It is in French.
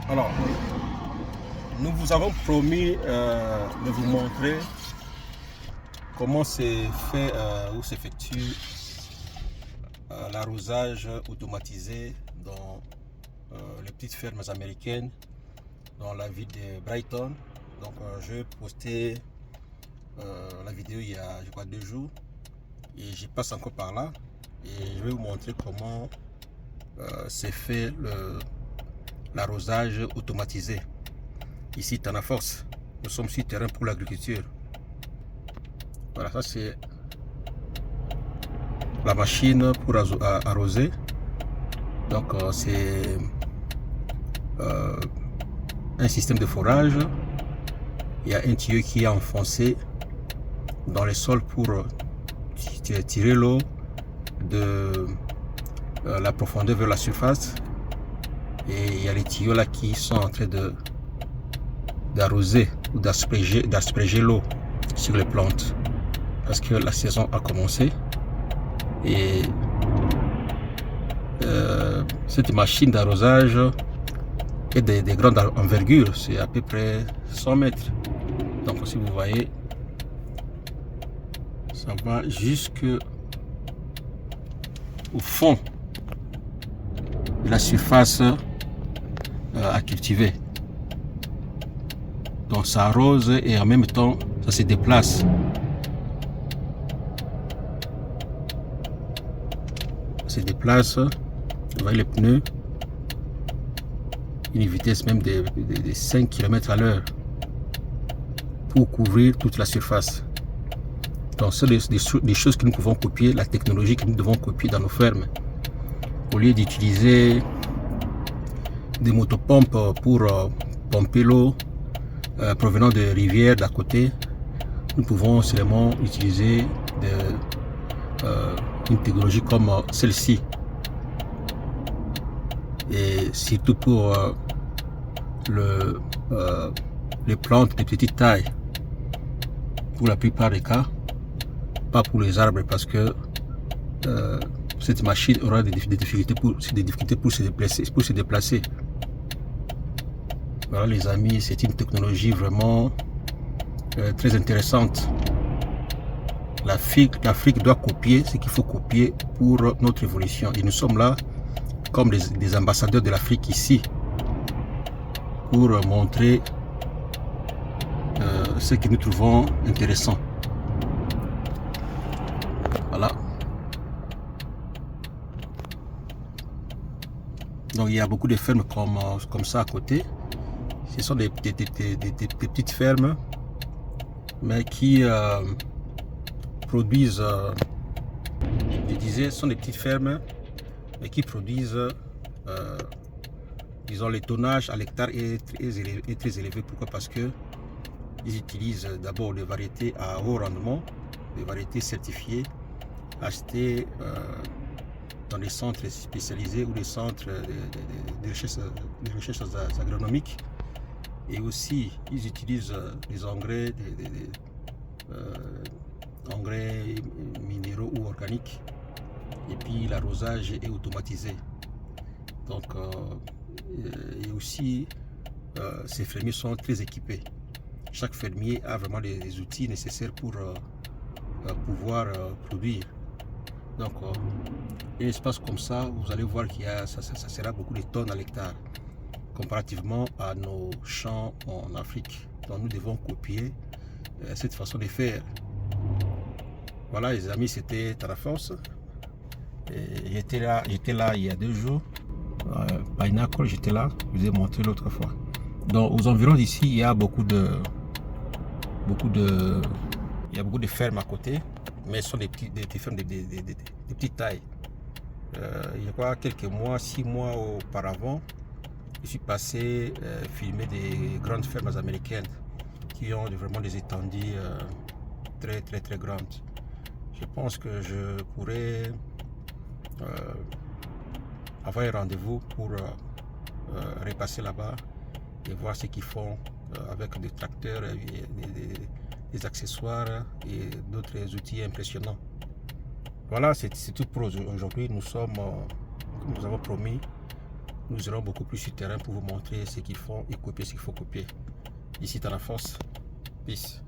Alors, nous vous avons promis de vous montrer comment c'est fait ou s'effectue l'arrosage automatisé dans les petites fermes américaines dans la ville de Brighton. Donc, je postais la vidéo il y a, je crois, 2 jours et j'y passe encore par là et je vais vous montrer comment c'est fait l'arrosage automatisé. Ici, Tanaforce, nous sommes sur terrain pour l'agriculture. Voilà, ça c'est la machine pour arroser. Donc c'est un système de forage. Il y a un tuyau qui est enfoncé dans le sol pour tirer l'eau de la profondeur vers la surface. Et il y a les tuyaux là qui sont en train d'arroser ou d'asperger l'eau sur les plantes parce que la saison a commencé et cette machine d'arrosage est de grande envergure, c'est à peu près 100 mètres. Donc si vous voyez, ça va jusqu'au fond de la surface à cultiver. Donc ça arrose et en même temps ça se déplace. Ça se déplace, vous voyez les pneus, une vitesse même de 5 km à l'heure pour couvrir toute la surface. Donc c'est des choses que nous pouvons copier, la technologie que nous devons copier dans nos fermes. Au lieu d'utiliser des motopompes pour pomper l'eau provenant de rivières d'à côté, nous pouvons seulement utiliser une technologie comme celle-ci. Et surtout pour les plantes de petite taille, pour la plupart des cas, pas pour les arbres parce que cette machine aura des difficultés pour se déplacer. Voilà les amis, c'est une technologie vraiment très intéressante. L'Afrique doit copier ce qu'il faut copier pour notre évolution. Et nous sommes là comme des ambassadeurs de l'Afrique ici pour montrer ce que nous trouvons intéressant. Voilà. Donc il y a beaucoup de fermes comme ça à côté. Ce sont des petites fermes, mais qui produisent, je disais, ce sont des petites fermes, mais qui produisent, disons, les tonnages à l'hectare est très élevé. Pourquoi? Parce que ils utilisent d'abord des variétés à haut rendement, des variétés certifiées, achetées dans des centres spécialisés ou des centres de recherche agronomiques. Et aussi, ils utilisent des engrais, engrais minéraux ou organiques. Et puis l'arrosage est automatisé. Donc, et aussi, ces fermiers sont très équipés. Chaque fermier a vraiment les outils nécessaires pour pouvoir produire. Donc, un espace comme ça, vous allez voir qu'il y a, ça sera beaucoup de tonnes à l'hectare, comparativement à nos champs en Afrique. Donc, nous devons copier cette façon de faire. Voilà, les amis, c'était Tanaforce. J'étais là il y a 2 jours. Pineapple, j'étais là, je vous ai montré l'autre fois. Donc, aux environs d'ici, il y a beaucoup de fermes à côté, mais ce sont des fermes de petite taille. Il y a quelques mois, 6 mois auparavant, je suis passé filmer des grandes fermes américaines qui ont vraiment des étendues très grandes. Je pense que je pourrais avoir un rendez-vous pour repasser là-bas et voir ce qu'ils font avec des tracteurs, des accessoires et d'autres outils impressionnants. Voilà, c'est tout pour aujourd'hui. Nous sommes, comme nous avons promis, nous irons beaucoup plus sur le terrain pour vous montrer ce qu'ils font et copier ce qu'il faut copier. Ici, t'as la force. Peace.